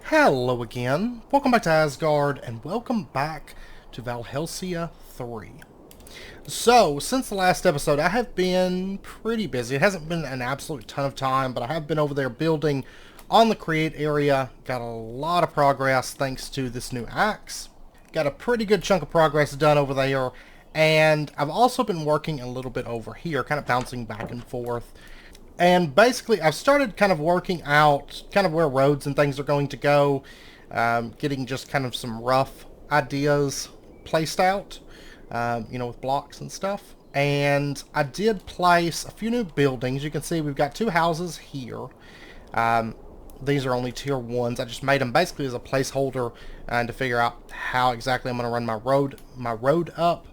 Hello again. Welcome back to Asgard, and welcome back to Valhelsia 3. So, since the last episode, I have been pretty busy. It hasn't been an absolute ton of time, but I have been over there building on the Create area. Got a lot of progress thanks to this new axe. Got a pretty good chunk of progress done over there, and I've also been working a little bit over here, kind of bouncing back and forth. And basically, I've started kind of working out kind of where roads and things are going to go, getting just kind of some rough ideas placed out, with blocks and stuff. And I did place a few new buildings. You can see we've got two houses here. These are only tier 1s. I just made them basically as a placeholder to figure out how exactly I'm going to run my road up.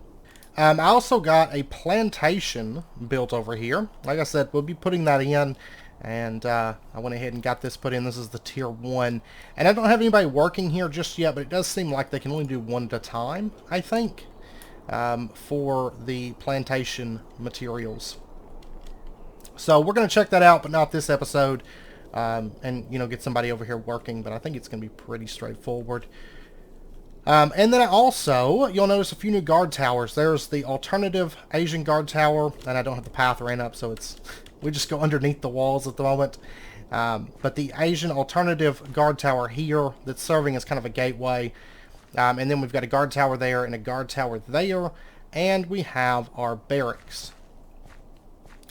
I also got a plantation built over here. Like I said, we'll be putting that in, and I went ahead and got this put in. This is the tier 1, and I don't have anybody working here just yet, but it does seem like they can only do one at a time, I think, for the plantation materials. So we're going to check that out, but not this episode, and get somebody over here working, but I think it's going to be pretty straightforward. And then you'll notice a few new guard towers. There's the alternative Asian guard tower, and I don't have the path ran up, so we just go underneath the walls at the moment. But the Asian alternative guard tower here that's serving as kind of a gateway. And then we've got a guard tower there and a guard tower there, and we have our barracks.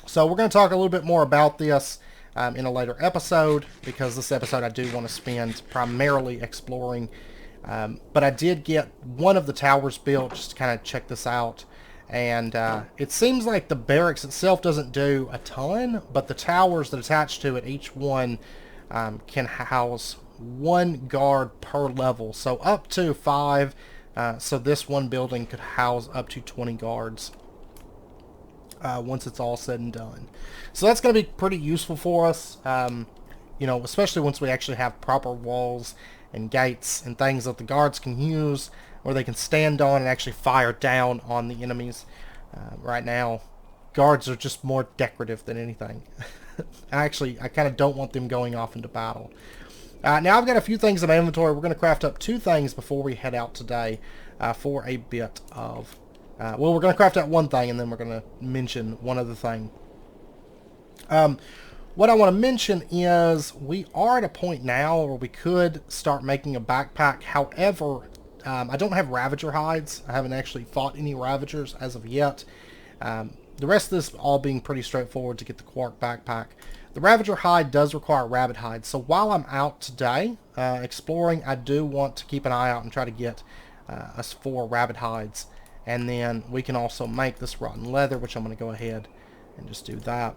So we're going to talk a little bit more about this in a later episode, because this episode I do want to spend primarily exploring. But I did get one of the towers built just to kind of check this out. And it seems like the barracks itself doesn't do a ton, but the towers that attach to it, each one can house one guard per level. So up to 5. So this one building could house up to 20 guards once it's all said and done. So that's going to be pretty useful for us, especially once we actually have proper walls and gates and things that the guards can use, where they can stand on and actually fire down on the enemies. Right now, guards are just more decorative than anything. I kind of don't want them going off into battle. Now I've got a few things in my inventory. We're going to craft up 2 things before we head out today for a bit of... we're going to craft out 1 thing, and then we're going to mention one other thing. What I want to mention is we are at a point now where we could start making a backpack. However, I don't have Ravager hides. I haven't actually fought any Ravagers as of yet. The rest of this all being pretty straightforward to get the Quark backpack. The Ravager hide does require rabbit hide. So while I'm out today exploring, I do want to keep an eye out and try to get us 4 rabbit hides. And then we can also make this rotten leather, which I'm going to go ahead and just do that.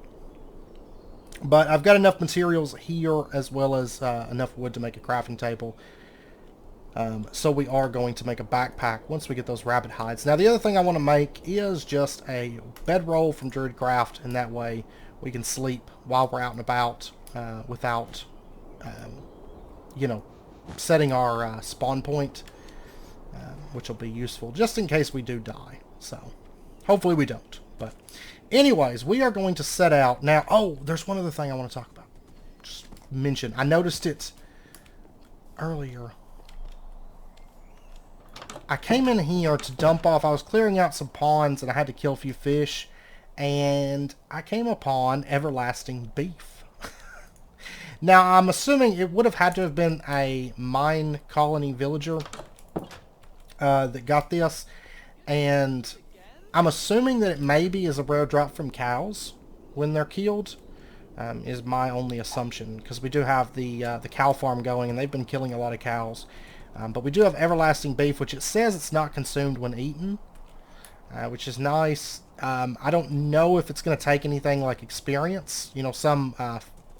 But I've got enough materials here, as well as enough wood to make a crafting table. So we are going to make a backpack once we get those rabbit hides. Now the other thing I want to make is just a bedroll from Druidcraft, and that way we can sleep while we're out and about without, setting our spawn point, which will be useful just in case we do die. So hopefully we don't. But anyways, we are going to set out now. Oh, there's one other thing I want to talk about. Just mention. I noticed it earlier. I came in here to dump off. I was clearing out some ponds, and I had to kill a few fish. And I came upon everlasting beef. Now, I'm assuming it would have had to have been a mine colony villager that got this. And I'm assuming that it maybe is a rare drop from cows when they're killed, is my only assumption, because we do have the cow farm going, and they've been killing a lot of cows. But we do have everlasting beef, which it says it's not consumed when eaten, which is nice. I don't know if it's going to take anything like experience. Some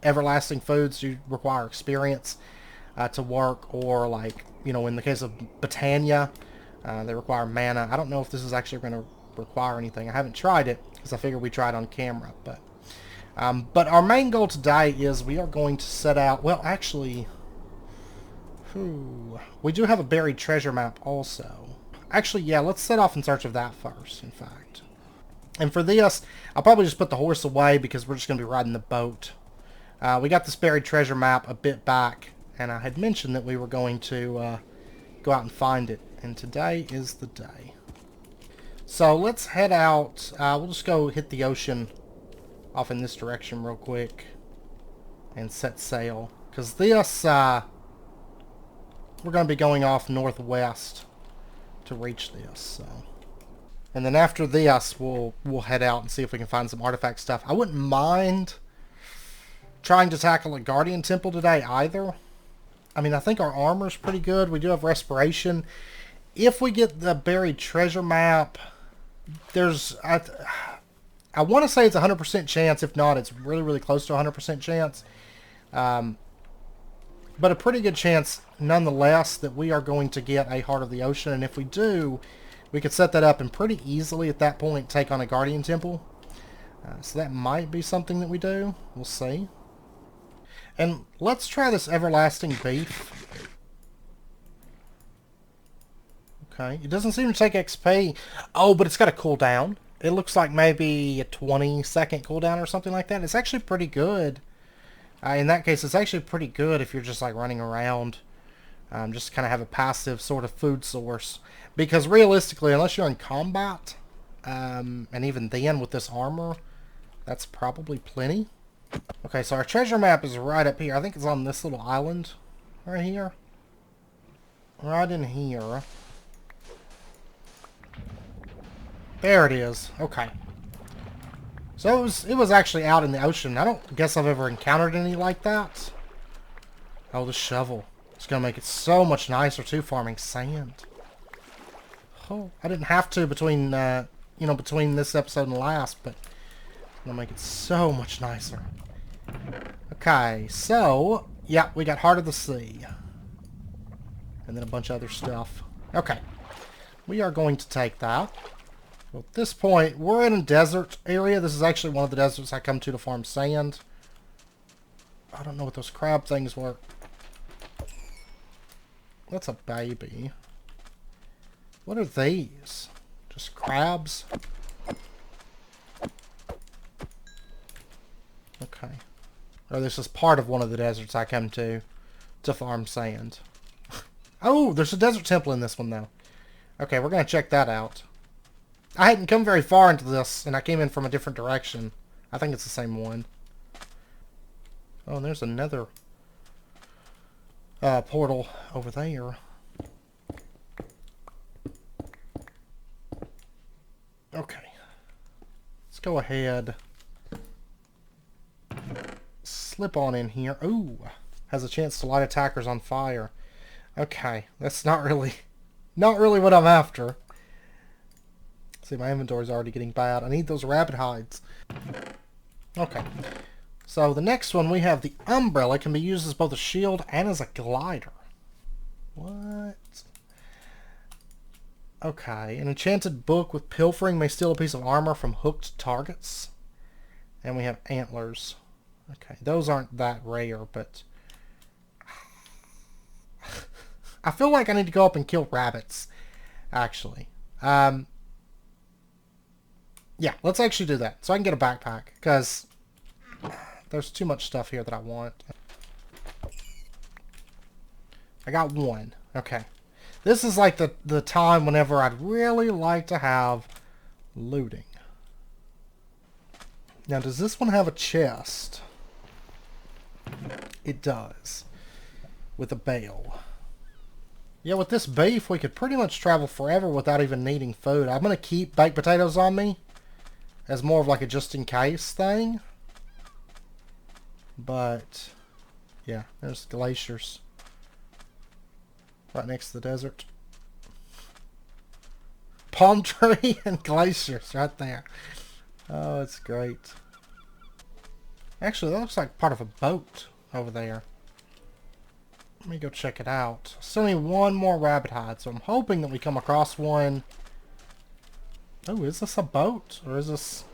everlasting foods do require experience to work, or like, in the case of Britannia, they require mana. I don't know if this is actually going to require anything. I haven't tried it because I figured we tried on camera, but our main goal today is we are going to set out. Well, actually, we do have a buried treasure map also. Actually, yeah, let's set off in search of that first, in fact. And for this, I'll probably just put the horse away because we're just going to be riding the boat. We got this buried treasure map a bit back, and I had mentioned that we were going to go out and find it, and today is the day. So let's head out. We'll just go hit the ocean off in this direction real quick and set sail, because this we're going to be going off northwest to reach this. So, and then after this we'll head out and see if we can find some artifact stuff. I wouldn't mind trying to tackle a Guardian Temple today either. I mean, I think our armor's pretty good. We do have respiration. If we get the buried treasure map, there's I want to say it's a 100% chance. If not, it's really, really close to a 100% chance. But a pretty good chance, nonetheless, that we are going to get a Heart of the Ocean. And if we do, we could set that up and pretty easily at that point take on a Guardian Temple. So that might be something that we do. We'll see. And let's try this everlasting beef. Okay, it doesn't seem to take XP. Oh, but it's got a cooldown. It looks like maybe a 20-second cooldown or something like that. It's actually pretty good. In that case, it's actually pretty good if you're just like running around. Just kind of have a passive sort of food source. Because realistically, unless you're in combat, and even then with this armor, that's probably plenty. Okay, so our treasure map is right up here. I think it's on this little island right here. Right in here. There it is. Okay. So it was actually out in the ocean. I don't guess I've ever encountered any like that. Oh, the shovel. It's going to make it so much nicer, too, farming sand. Oh, I didn't have to between, between this episode and the last, but it's going to make it so much nicer. Okay, so, yeah, we got Heart of the Sea. And then a bunch of other stuff. Okay. We are going to take that. Well, at this point, we're in a desert area. This is actually one of the deserts I come to farm sand. I don't know what those crab things were. That's a baby. What are these? Just crabs? Okay. Or this is part of one of the deserts I come to farm sand. Oh, there's a desert temple in this one, though. Okay, we're going to check that out. I hadn't come very far into this, and I came in from a different direction. I think it's the same one. Oh, and there's another portal over there. Okay. Let's go ahead. Slip on in here. Ooh. Has a chance to light attackers on fire. Okay. That's not really what I'm after. See, my inventory's already getting bad. I need those rabbit hides. Okay. So the next one, we have the umbrella. It can be used as both a shield and as a glider. What? Okay. An enchanted book with pilfering may steal a piece of armor from hooked targets. And we have antlers. Okay. Those aren't that rare, but I feel like I need to go up and kill rabbits, actually. Yeah, let's actually do that. So I can get a backpack, because there's too much stuff here that I want. I got one. Okay. This is like the time whenever I'd really like to have looting. Now, does this one have a chest? It does. With a bale. Yeah, with this beef, we could pretty much travel forever without even needing food. I'm going to keep baked potatoes on me as more of like a just-in-case thing. But, yeah, there's glaciers. Right next to the desert. Palm tree and glaciers right there. Oh, it's great. Actually, that looks like part of a boat over there. Let me go check it out. Still need one more rabbit hide, so I'm hoping that we come across one. Oh, is this a boat? Or is this...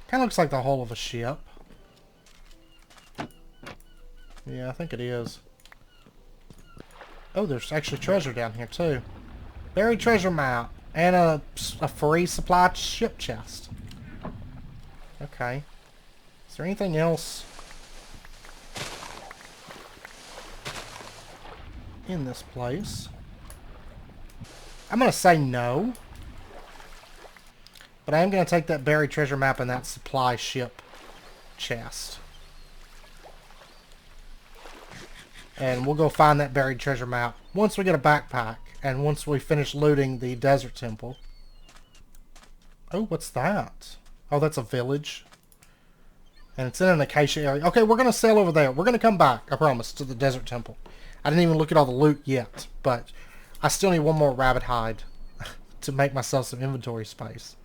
Kind of looks like the hull of a ship. Yeah, I think it is. Oh, there's actually treasure down here, too. Buried treasure map. And a free supply ship chest. Okay. Is there anything else? in this place? I'm going to say no. But I am going to take that buried treasure map and that supply ship chest. And we'll go find that buried treasure map once we get a backpack. And once we finish looting the desert temple. Oh, what's that? Oh, that's a village. And it's in an acacia area. Okay, we're going to sail over there. We're going to come back, I promise, to the desert temple. I didn't even look at all the loot yet. But I still need one more rabbit hide to make myself some inventory space.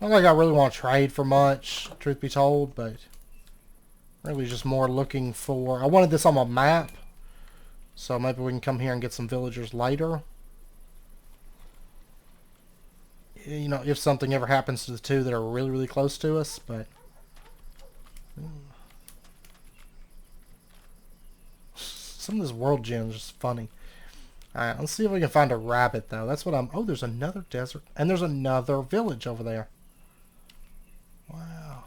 Not like I really want to trade for much, truth be told, but really just more looking for... I wanted this on my map, so maybe we can come here and get some villagers later. You know, if something ever happens to the two that are really, really close to us, but... Some of this world gem is just funny. Alright, let's see if we can find a rabbit, though. That's what I'm... Oh, there's another desert, and there's another village over there. Wow.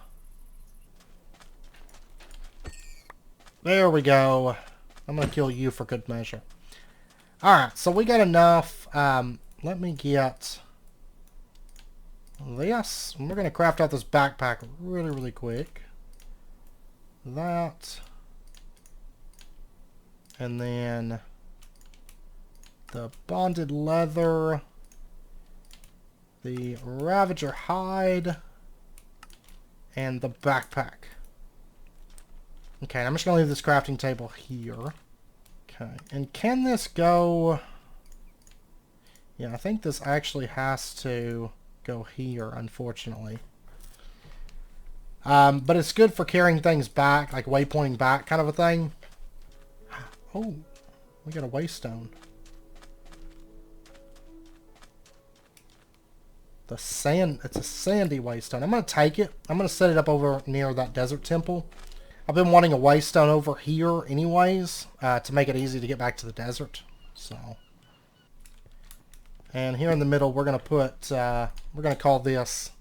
There we go. I'm going to kill you for good measure. Alright, so we got enough. Let me get this. We're going to craft out this backpack really, really quick. That. And then the bonded leather. The Ravager hide. And the backpack. Okay, I'm just going to leave this crafting table here. Okay, and can this go... Yeah, I think this actually has to go here, unfortunately. But it's good for carrying things back, like waypointing back kind of a thing. Oh, we got a waystone. The sand, it's a sandy waystone. I'm going to take it. I'm going to set it up over near that desert temple. I've been wanting a waystone over here anyways, to make it easy to get back to the desert. So, and here in the middle, we're going to put, we're going to call this,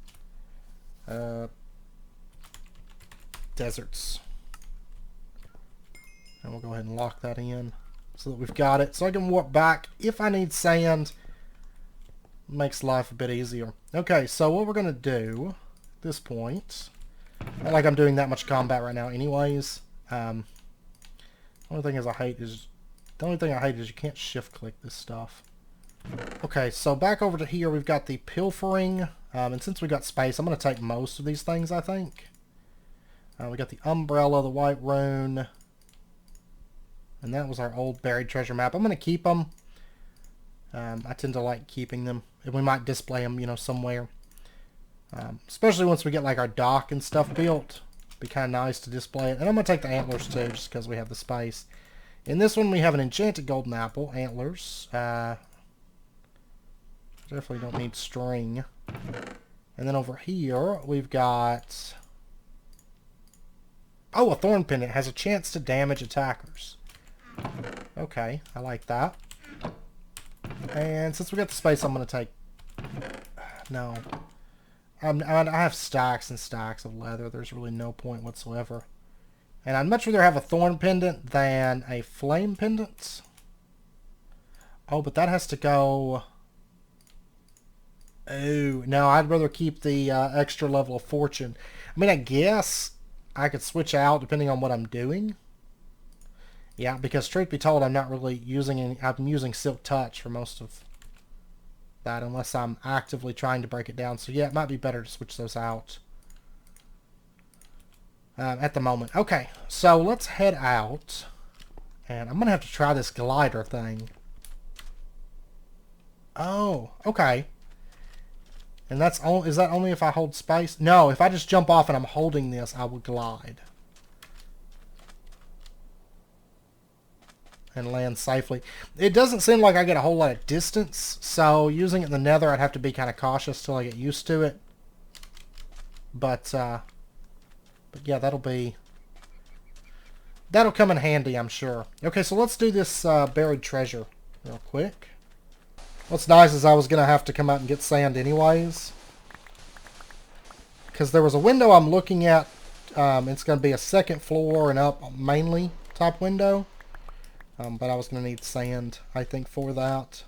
deserts. And we'll go ahead and lock that in so that we've got it. So I can warp back if I need sand. Makes life a bit easier. Okay, so what we're going to do at this point, not like I'm doing that much combat right now anyways. The only thing I hate is you can't shift click this stuff. Okay, so back over to here we've got the pilfering, and since we got space I'm going to take most of these things, I think. We got the umbrella, the white rune, and that was our old buried treasure map. I'm going to keep them. I tend to like keeping them. And we might display them, you know, somewhere. Especially once we get like our dock and stuff built. Be kind of nice to display it. And I'm going to take the antlers too, just because we have the space. In this one we have an enchanted golden apple, antlers. Definitely don't need string. And then over here we've got... Oh, a thorn pendant has a chance to damage attackers. Okay, I like that. And since we got the space, I'm going to take... No. I have stacks and stacks of leather. There's really no point whatsoever. And I'd much rather have a thorn pendant than a flame pendant. Oh, but that has to go... Oh, no, I'd rather keep the extra level of fortune. I mean, I guess I could switch out depending on what I'm doing. Yeah, because truth be told, I'm not really using any... I'm using Silk Touch for most of that, unless I'm actively trying to break it down. So yeah, it might be better to switch those out at the moment. Okay, so let's head out. And I'm going to have to try this glider thing. Oh, okay. And that's only... Is that only if I hold space? No, if I just jump off and I'm holding this, I will glide. And land safely. It doesn't seem like I get a whole lot of distance, so using it in the nether I'd have to be kind of cautious till I get used to it. But yeah, that'll come in handy, I'm sure. Okay, so let's do this buried treasure real quick. What's nice is I was going to have to come out and get sand anyways. Because there was a window I'm looking at. It's going to be a second floor and up mainly type window. But I was going to need sand, I think, for that.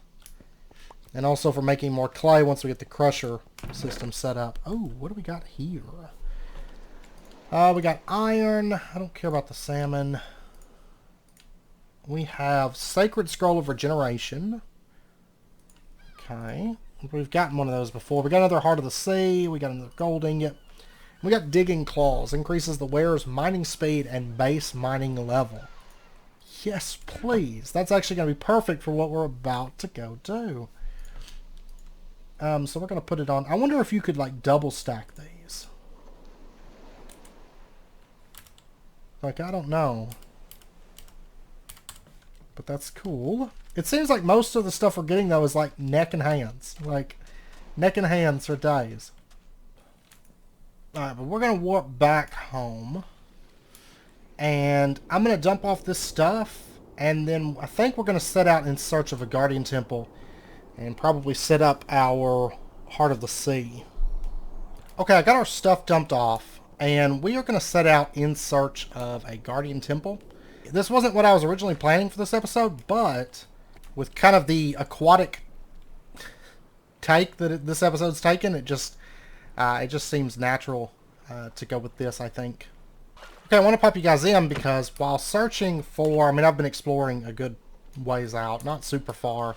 And also for making more clay once we get the crusher system set up. Oh, what do we got here? We got iron. I don't care about the salmon. We have Sacred Scroll of Regeneration. Okay. We've gotten one of those before. We got another Heart of the Sea. We got another Gold Ingot. We got Digging Claws. Increases the wearer's mining speed and base mining level. Yes, please. That's actually going to be perfect for what we're about to go do. So we're going to put it on. I wonder if you could, like, double stack these. Like, I don't know. But that's cool. It seems like most of the stuff we're getting, though, is like neck and hands. Like, neck and hands for days. Alright, but we're going to warp back home. And I'm going to dump off this stuff. And then I think we're going to set out in search of a Guardian Temple. And probably set up our Heart of the Sea. Okay, I got our stuff dumped off. And we are going to set out in search of a Guardian Temple. This wasn't what I was originally planning for this episode, but with kind of the aquatic take that this episode's taken, it just seems natural to go with this, I think. Okay, I want to pop you guys in because while searching for, I mean, I've been exploring a good ways out, not super far.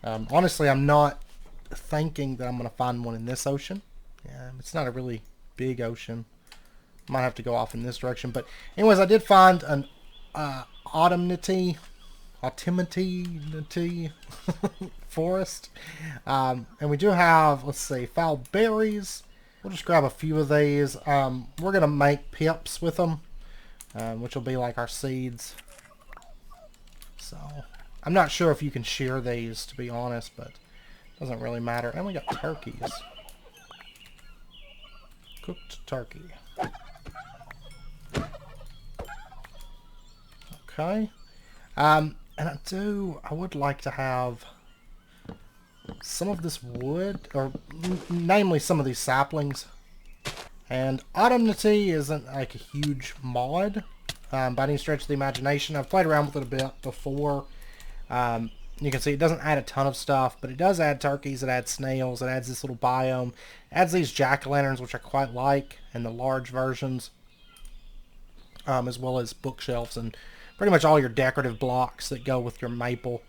Honestly, I'm not thinking that I'm going to find one in this ocean. It's not a really big ocean. Might have to go off in this direction, but anyways, I did find an autumnity forest. And we do have, let's see, foul berries. We'll just grab a few of these. We're going to make pips with them, which will be like our seeds. So, I'm not sure if you can shear these, to be honest, but it doesn't really matter. And we got turkeys. Cooked turkey. Okay. And I would like to have some of this wood, or namely some of these saplings. And autumnity isn't like a huge mod by any stretch of the imagination. I've played around with it a bit before. You can see it doesn't add a ton of stuff, but it does add turkeys, it adds snails, it adds this little biome, it adds these jack-o'-lanterns, which I quite like, and the large versions, as well as bookshelves and pretty much all your decorative blocks that go with your maple.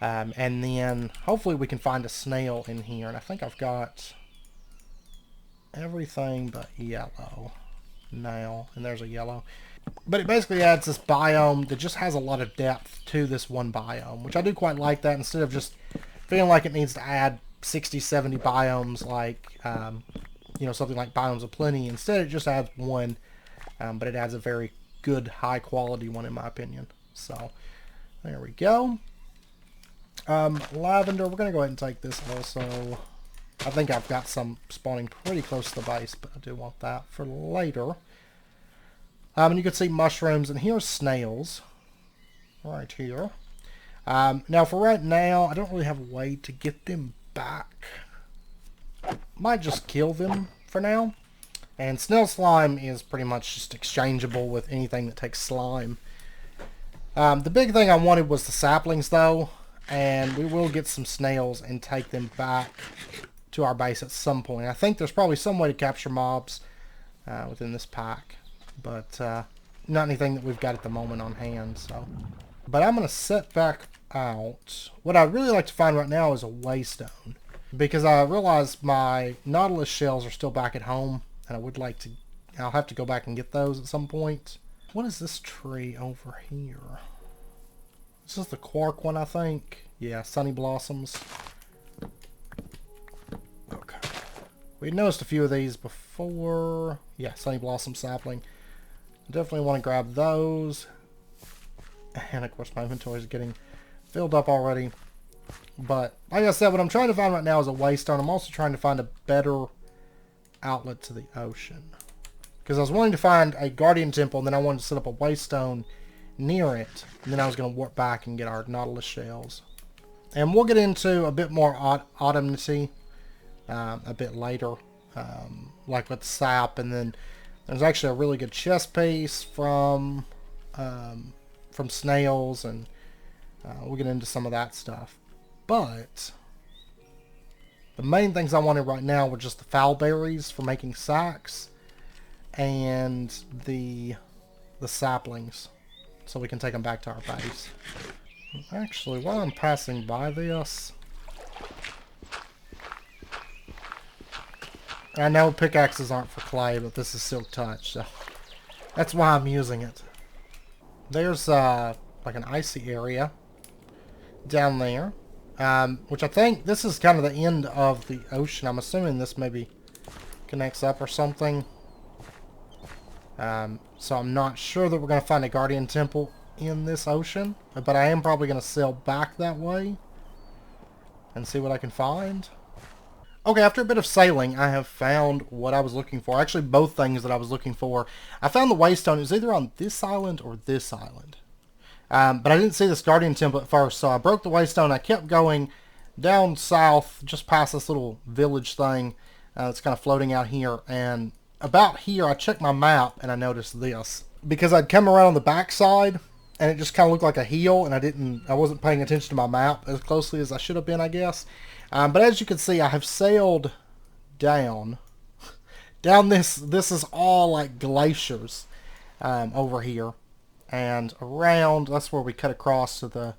And then hopefully we can find a snail in here. And I think I've got everything but yellow now. And there's a yellow. But it basically adds this biome that just has a lot of depth to this one biome, which I do quite like that, instead of just feeling like it needs to add 60, 70 biomes like, you know, something like Biomes of Plenty. Instead it just adds one, but it adds a very good high quality one in my opinion. So there we go. Lavender, we're going to go ahead and take this also. I think I've got some spawning pretty close to the base, but I do want that for later. And you can see mushrooms, and here's snails right here. Now for right now, I don't really have a way to get them back. Might just kill them for now. And snail slime is pretty much just exchangeable with anything that takes slime. The big thing I wanted was the saplings though, and we will get some snails and take them back to our base at some point. I think there's probably some way to capture mobs within this pack, but not anything that we've got at the moment on hand. So, but I'm going to set back out. What I'd really like to find right now is a waystone, because I realize my Nautilus shells are still back at home. And I would like to, I'll have to go back and get those at some point. What is this tree over here? This is the quark one, I think. Yeah, Sunny Blossoms. Okay. We noticed a few of these before. Yeah, Sunny Blossom sapling. Definitely want to grab those. And of course my inventory is getting filled up already. But like I said, what I'm trying to find right now is a waystone. I'm also trying to find a better outlet to the ocean, because I was wanting to find a Guardian Temple, and then I wanted to set up a waystone near it, and then I was going to warp back and get our Nautilus shells. And we'll get into a bit more autumnity a bit later, like with sap. And then there's actually a really good chest piece from snails, and We'll get into some of that stuff. But the main things I wanted right now were just the foul berries for making sacks and the saplings, so we can take them back to our base. Actually, while I'm passing by this, I know pickaxes aren't for clay, but this is silk touch, so that's why I'm using it. There's like an icy area down there, which I think this is kind of the end of the ocean. I'm assuming this maybe connects up or something. So I'm not sure that we're going to find a Guardian Temple in this ocean, but I am probably going to sail back that way and see what I can find. Okay, after a bit of sailing, I have found what I was looking for. Actually, both things that I was looking for. I found the Waystone. It was either on this island or this island. But I didn't see this Guardian Temple at first, so I broke the Waystone. I kept going down south, just past this little village thing that's kind of floating out here. And about here, I checked my map, and I noticed this. Because I'd come around on the backside, and it just kind of looked like a hill, and I wasn't paying attention to my map as closely as I should have been, I guess. But as you can see, I have sailed down this. This is all like glaciers over here, and around. That's where we cut across to the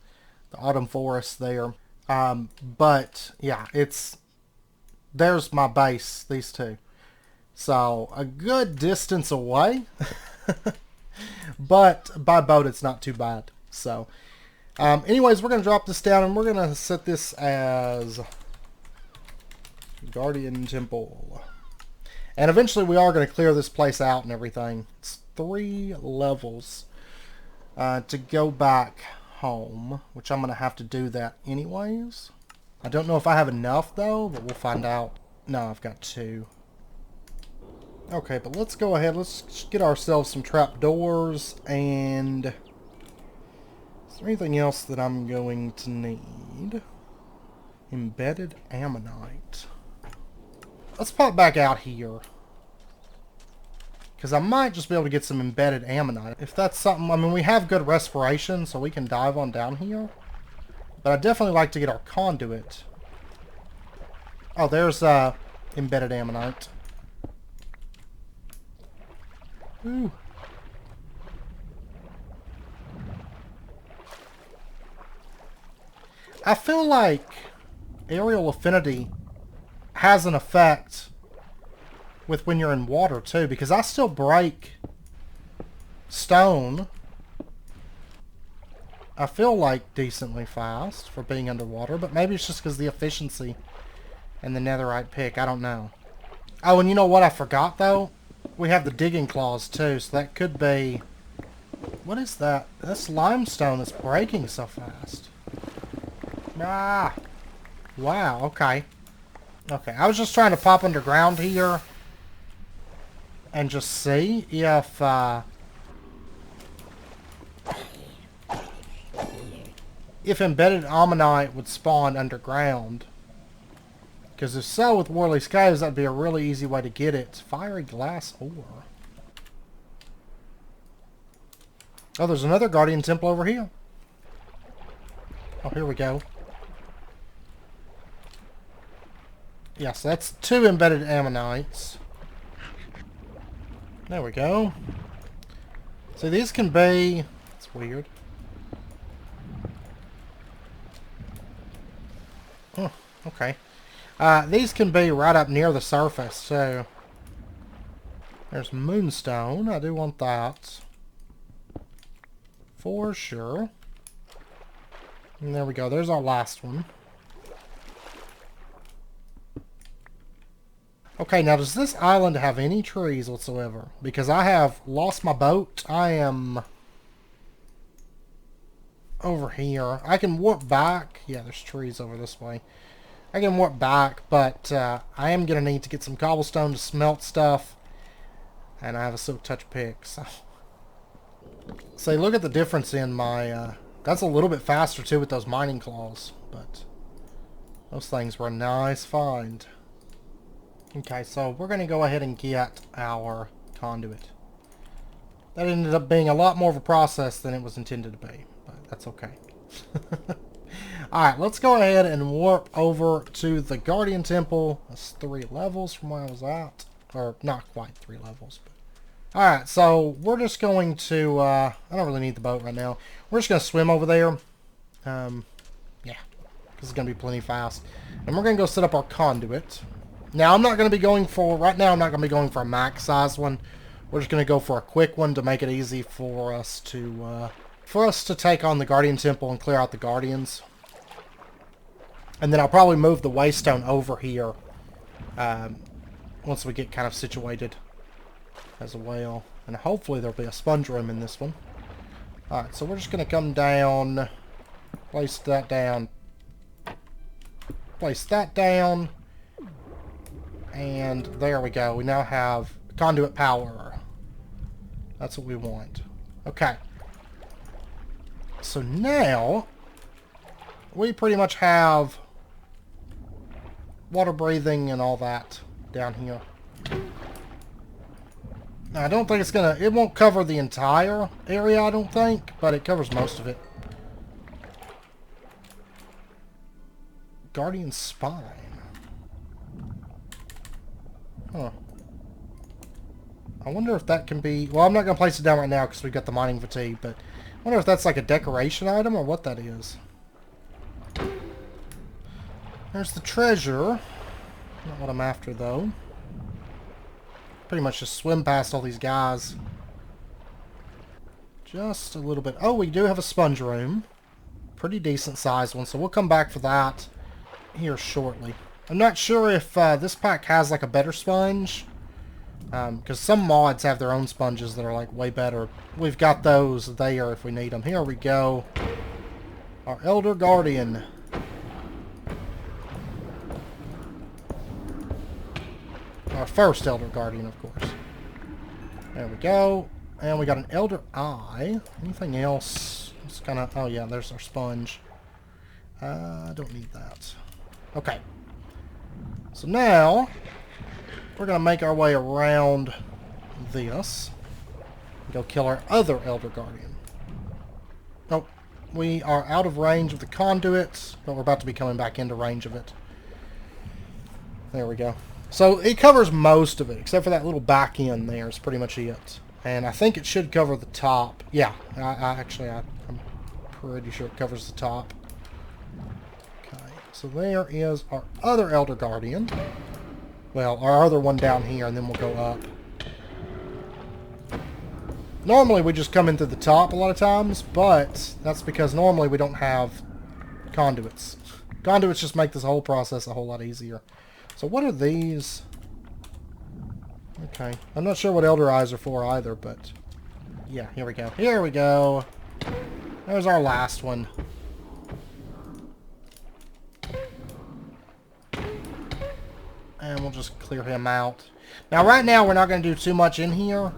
autumn forest there. But yeah, there's my base. These two, so a good distance away. But by boat, it's not too bad. So, anyways, we're going to drop this down, and we're going to set this as Guardian Temple. And eventually we are going to clear this place out and everything. It's 3 levels to go back home, which I'm going to have to do that anyways. I don't know if I have enough, though, but we'll find out. No, I've got 2. Okay, but let's go ahead. Let's get ourselves some trapdoors, and is there anything else that I'm going to need? Embedded ammonite. Let's pop back out here, because I might just be able to get some embedded ammonite. If that's something, I mean, we have good respiration, so we can dive on down here. But I'd definitely like to get our conduit. Oh, there's embedded ammonite. Ooh. I feel like aerial affinity has an effect with when you're in water too, because I still break stone. I feel like decently fast for being underwater, but maybe it's just because the efficiency and the netherite pick. I don't know. Oh, and you know what I forgot though? We have the digging claws too, so that could be... What is that? That's limestone that's breaking so fast. Ah! Wow, okay. Okay, I was just trying to pop underground here and just see if embedded ammonite would spawn underground. Because if so, with Worley's Caves, that'd be a really easy way to get it. Fiery glass ore. Oh, there's another Guardian Temple over here. Oh, here we go. Yes, that's 2 embedded ammonites. There we go. So these can be... It's weird. Oh, okay. These can be right up near the surface, so... There's moonstone. I do want that. For sure. And there we go. There's our last one. Okay, now does this island have any trees whatsoever? Because I have lost my boat. I am over here. I can warp back. Yeah, there's trees over this way. I can warp back, but I am going to need to get some cobblestone to smelt stuff. And I have a silk touch pick, so... look at the difference in my... that's a little bit faster, too, with those mining claws. But those things were a nice find. Okay, so we're going to go ahead and get our conduit. That ended up being a lot more of a process than it was intended to be, but that's okay. Alright, let's go ahead and warp over to the Guardian Temple. That's 3 levels from where I was at. Or, not quite 3 levels. But... Alright, so we're just going to... I don't really need the boat right now. We're just going to swim over there. Yeah, because it's going to be plenty fast. And we're going to go set up our conduit. Now, I'm not going to be going for... Right now, I'm not going to be going for a max size one. We're just going to go for a quick one to make it easy for us to... take on the Guardian Temple and clear out the Guardians. And then I'll probably move the Waystone over here once we get kind of situated as well. And hopefully there'll be a sponge room in this one. Alright, so we're just going to come down, place that down, and there we go. We now have conduit power. That's what we want. Okay. So now, we pretty much have water breathing and all that down here. Now, I don't think it's gonna... It won't cover the entire area, I don't think, but it covers most of it. Guardian Spine. Huh. I wonder if that can be... Well, I'm not going to place it down right now because we've got the mining fatigue, but I wonder if that's like a decoration item or what that is. There's the treasure. Not what I'm after, though. Pretty much just swim past all these guys. Just a little bit. Oh, we do have a sponge room. Pretty decent sized one, so we'll come back for that here shortly. I'm not sure if this pack has like a better sponge. Because some mods have their own sponges that are like way better. We've got those there if we need them. Here we go. Our Elder Guardian. Our first Elder Guardian, of course. There we go. And we got an Elder Eye. Anything else? It's kind of... Oh, yeah, there's our sponge. I don't need that. Okay. So now, we're going to make our way around this. Go kill our other Elder Guardian. Nope. We are out of range of the conduit, but we're about to be coming back into range of it. There we go. So it covers most of it, except for that little back end there is pretty much it. And I think it should cover the top. Yeah, I'm pretty sure it covers the top. Okay, so there is our other Elder Guardian. Well, our other one down here, and then we'll go up. Normally we just come into the top a lot of times, but that's because normally we don't have conduits. Conduits just make this whole process a whole lot easier. So what are these? Okay. I'm not sure what Elder Eyes are for either, but... Yeah, here we go. Here we go! There's our last one. And we'll just clear him out. Now, right now, we're not going to do too much in here.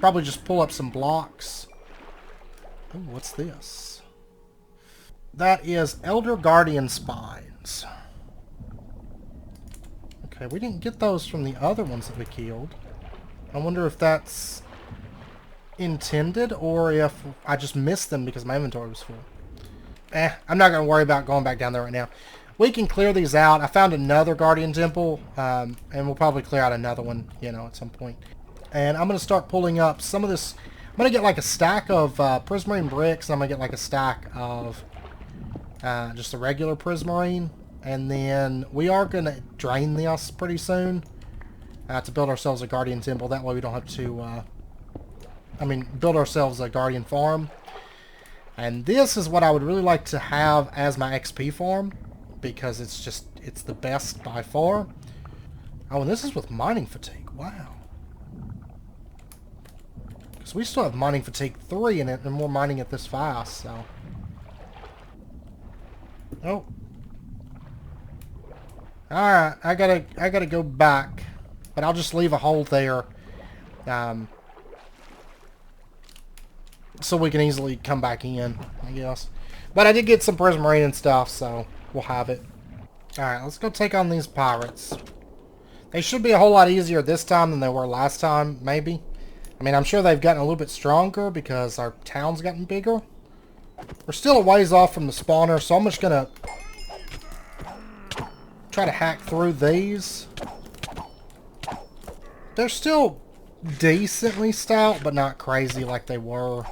Probably just pull up some blocks. Ooh, what's this? That is Elder Guardian Spines. Okay, we didn't get those from the other ones that we killed. I wonder if that's intended or if I just missed them because my inventory was full. I'm not going to worry about going back down there right now. We can clear these out. I found another Guardian Temple, and we'll probably clear out another one, you know, at some point. And I'm going to start pulling up some of this. I'm going to get like a stack of prismarine bricks, and I'm going to get like a stack of just a regular prismarine. And then we are going to drain this pretty soon to build ourselves a Guardian Temple. That way we don't have to, build ourselves a Guardian Farm. And this is what I would really like to have as my XP farm, because it's the best by far. Oh, and this is with mining fatigue. Wow. Because we still have mining fatigue 3 in it, and we're mining it this fast, so. Oh. Alright, I gotta go back. But I'll just leave a hole there. So we can easily come back in, I guess. But I did get some prismarine and stuff, so we'll have it. Alright, let's go take on these pirates. They should be a whole lot easier this time than they were last time, maybe. I mean, I'm sure they've gotten a little bit stronger because our town's gotten bigger. We're still a ways off from the spawner, so I'm just going to try to hack through these. They're still decently stout, but not crazy like they were.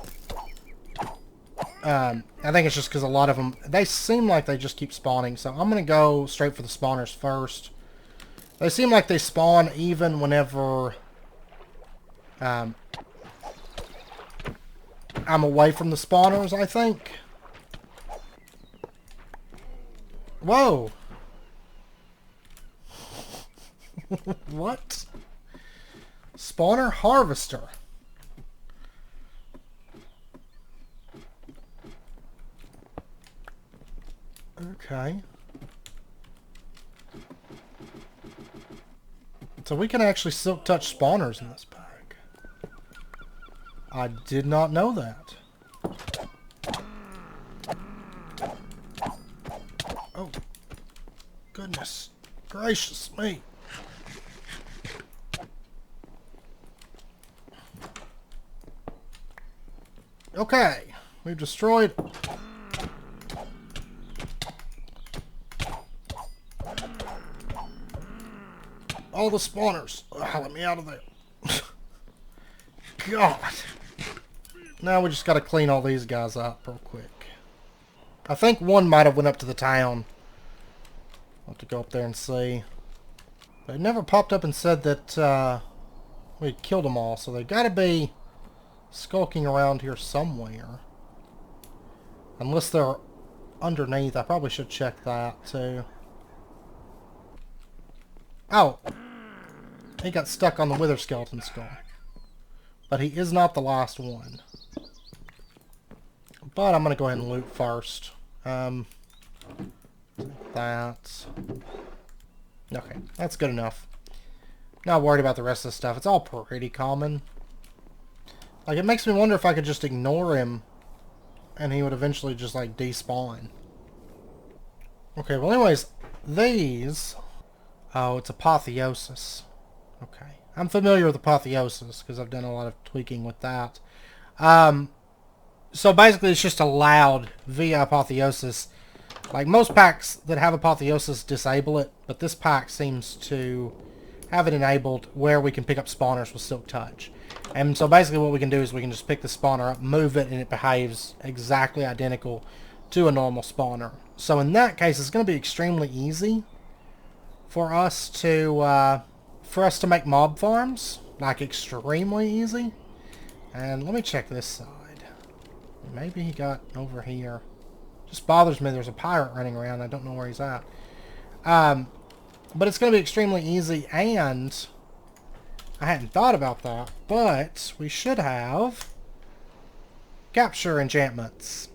I think it's just because a lot of them, they seem like they just keep spawning. So I'm going to go straight for the spawners first. They seem like they spawn even whenever I'm away from the spawners, I think. Whoa. What? Spawner harvester. Okay. So we can actually silk touch spawners in this pack. I did not know that. Oh. Goodness gracious me. Okay. We've destroyed all the spawners. Ugh, let me out of there. God. Now we just got to clean all these guys up real quick. I think one might have went up to the town. I'll have to go up there and see. They never popped up and said that we killed them all, so they got to be skulking around here somewhere. Unless they're underneath. I probably should check that too. Oh! He got stuck on the wither skeleton skull. But he is not the last one. But I'm going to go ahead and loot first. That. Okay, that's good enough. Not worried about the rest of the stuff. It's all pretty common. Like, it makes me wonder if I could just ignore him and he would eventually just, like, despawn. Okay, well, anyways, these... Oh, it's apotheosis. Okay. I'm familiar with apotheosis because I've done a lot of tweaking with that. So basically it's just allowed via apotheosis. Like most packs that have apotheosis disable it, but this pack seems to have it enabled where we can pick up spawners with Silk Touch. And so basically what we can do is we can just pick the spawner up, move it, and it behaves exactly identical to a normal spawner. So in that case it's going to be extremely easy for us to make mob farms, like extremely easy. And let me check this side. Maybe he got over here. Just bothers me. There's a pirate running around. I don't know where he's at. But it's going to be extremely easy, and I hadn't thought about that, but we should have capture enchantments.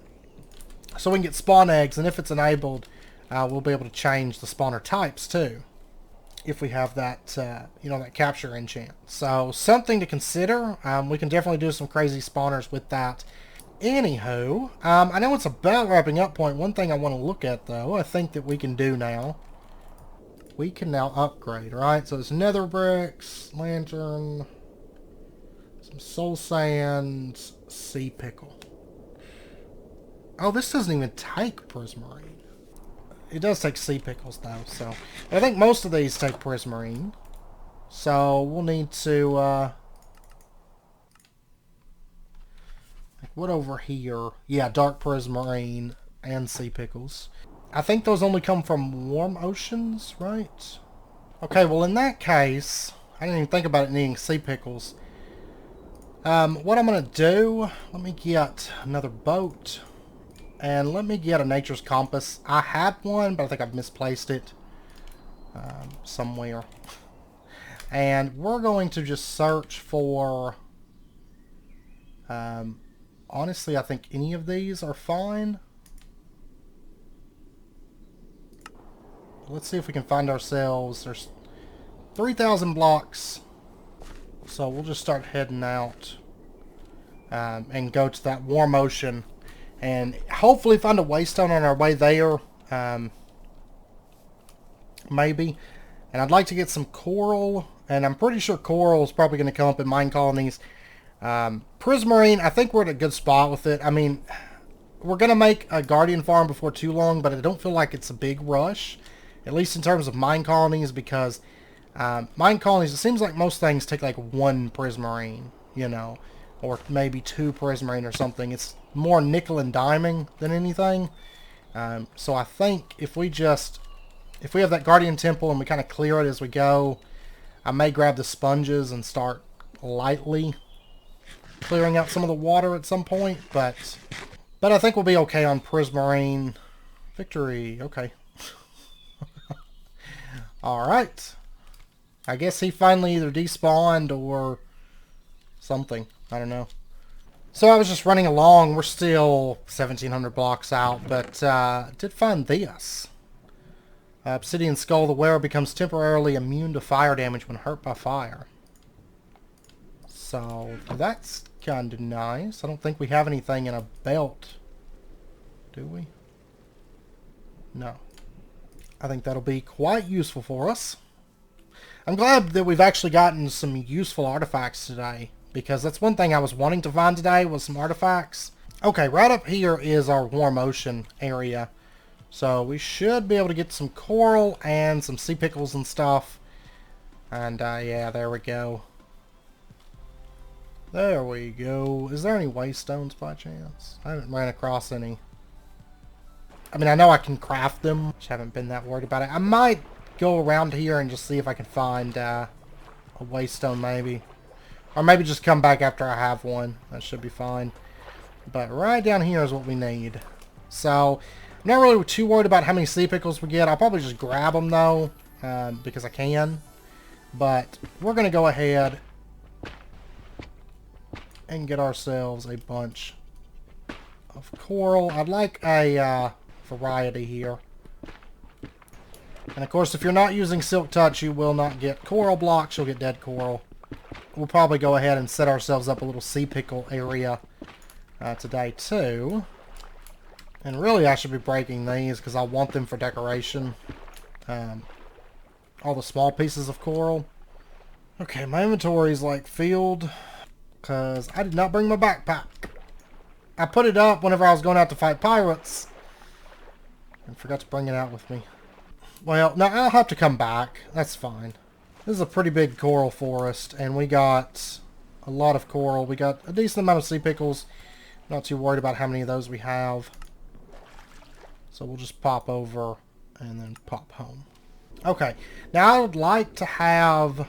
So we can get spawn eggs, and if it's enabled, we'll be able to change the spawner types too. If we have that, you know, that capture enchant. So something to consider. We can definitely do some crazy spawners with that. Anywho, I know it's about wrapping up point. One thing I want to look at though, I think that we can do now. We can now upgrade, right? So there's nether bricks, lantern, some soul sand, sea pickle. Oh, this doesn't even take prismarine. It does take sea pickles though, so I think most of these take prismarine. So we'll need to like what over here? Yeah, dark prismarine and sea pickles. I think those only come from warm oceans, right? Okay, well in that case, I didn't even think about it needing sea pickles. What I'm gonna do, let me get another boat. And let me get a nature's compass. I had one, but I think I've misplaced it somewhere. And we're going to just search for... honestly, I think any of these are fine. Let's see if we can find ourselves. There's 3,000 blocks. So we'll just start heading out and go to that warm ocean. And hopefully find a waystone on our way there. Maybe. And I'd like to get some coral. And I'm pretty sure coral is probably going to come up in mine colonies. Prismarine, I think we're at a good spot with it. I mean, we're going to make a Guardian farm before too long, but I don't feel like it's a big rush, at least in terms of mine colonies, because mine colonies, it seems like most things take like one prismarine, you know, or maybe two prismarine or something. It's more nickel and diming than anything. So I think if we have that Guardian Temple and we kind of clear it as we go, I may grab the sponges and start lightly clearing out some of the water at some point, but I think we'll be okay on prismarine. Victory, okay. Alright. I guess he finally either despawned or something. I don't know. So I was just running along. We're still 1,700 blocks out, but did find this. Obsidian Skull. The wearer becomes temporarily immune to fire damage when hurt by fire. So that's kind of nice. I don't think we have anything in a belt. Do we? No. I think that'll be quite useful for us. I'm glad that we've actually gotten some useful artifacts today, because that's one thing I was wanting to find today was some artifacts. Okay, right up here is our warm ocean area. So we should be able to get some coral and some sea pickles and stuff. And yeah, there we go. There we go. Is there any waystones by chance? I haven't ran across any. I mean, I know I can craft them. Just haven't been that worried about it. I might go around here and just see if I can find a waystone maybe. Or maybe just come back after I have one. That should be fine. But right down here is what we need. So, I'm not really too worried about how many sea pickles we get. I'll probably just grab them though, because I can. But we're going to go ahead and get ourselves a bunch of coral. I'd like a variety here. And of course, if you're not using Silk Touch, you will not get coral blocks. You'll get dead coral. We'll probably go ahead and set ourselves up a little sea pickle area today too. And really, I should be breaking these because I want them for decoration. All the small pieces of coral. Okay, my inventory is like filled because I did not bring my backpack. I put it up whenever I was going out to fight pirates and forgot to bring it out with me. Well, now I'll have to come back. That's fine. This is a pretty big coral forest, and we got a lot of coral. We got a decent amount of sea pickles. Not too worried about how many of those we have. So we'll just pop over and then pop home. Okay, now I would like to have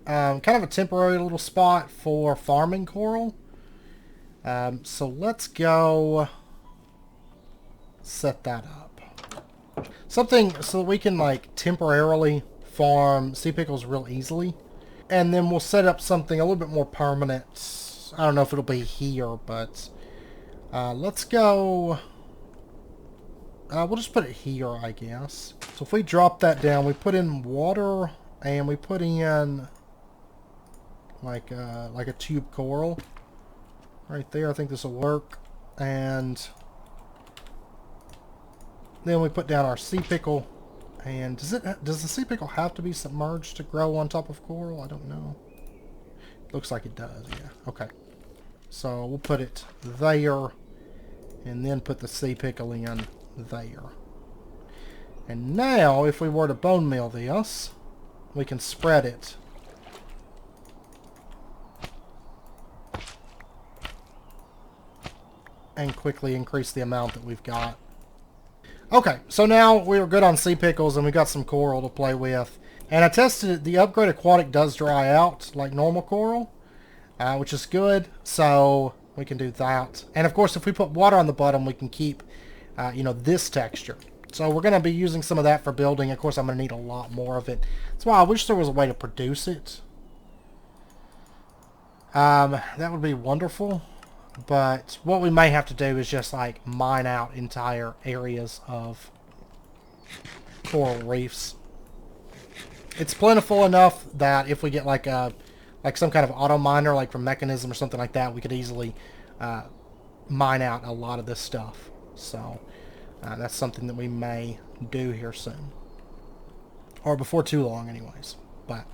kind of a temporary little spot for farming coral. So let's go set that up. Something so that we can like temporarily farm sea pickles real easily. And then we'll set up something a little bit more permanent. I don't know if it'll be here, but let's go... we'll just put it here, I guess. So if we drop that down, we put in water and we put in like a tube coral right there. I think this will work. And then we put down our sea pickle. And does the sea pickle have to be submerged to grow on top of coral? I don't know. Looks like it does, yeah. Okay. So we'll put it there and then put the sea pickle in there. And now if we were to bone meal this, we can spread it. And quickly increase the amount that we've got. Okay, so now we're good on sea pickles and we got some coral to play with. And I tested it, the upgrade aquatic does dry out like normal coral, which is good. So we can do that. And of course, if we put water on the bottom, we can keep, you know, this texture. So we're going to be using some of that for building. Of course, I'm going to need a lot more of it. That's why I wish there was a way to produce it. That would be wonderful. But what we may have to do is just like mine out entire areas of coral reefs. It's plentiful enough that if we get like some kind of auto miner, like from Mechanism or something like that, we could easily mine out a lot of this stuff. So that's something that we may do here soon, or before too long, anyways. But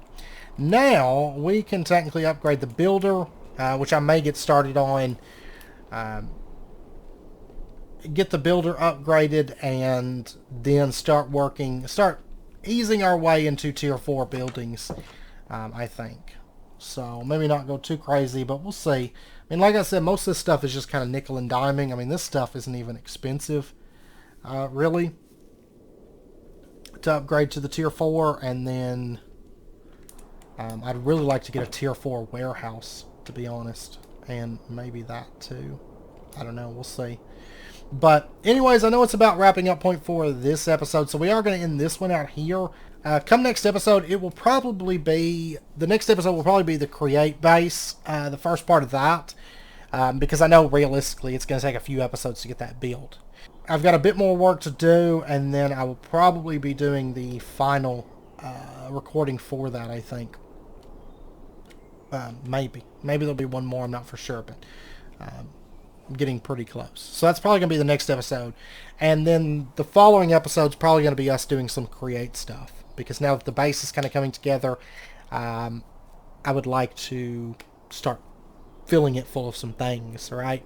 now we can technically upgrade the builder. Which I may get started on get the builder upgraded, and then start easing our way into tier 4 buildings, I think. So maybe not go too crazy, but we'll see. I mean, like I said, most of this stuff is just kind of nickel and diming. I mean, this stuff isn't even expensive, really, to upgrade to the tier 4. And then I'd really like to get a tier 4 warehouse, to be honest. And maybe that too. I don't know. We'll see. But anyways, I know it's about wrapping up point 4 of this episode, so we are going to end this one out here. Come next episode, the next episode will probably be the create base, the first part of that, because I know realistically it's going to take a few episodes to get that built. I've got a bit more work to do, and then I will probably be doing the final recording for that, I think. Maybe there'll be one more, I'm not for sure, but I'm getting pretty close. So that's probably going to be the next episode. And then the following episode's probably going to be us doing some create stuff. Because now that the base is kind of coming together, I would like to start filling it full of some things, right?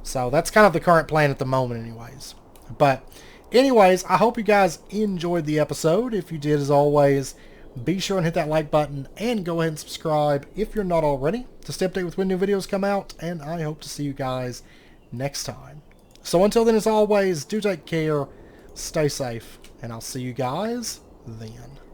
So that's kind of the current plan at the moment anyways. But anyways, I hope you guys enjoyed the episode. If you did, as always, be sure and hit that like button and go ahead and subscribe if you're not already to stay updated with when new videos come out, and I hope to see you guys next time. So until then, as always, do take care, stay safe, and I'll see you guys then.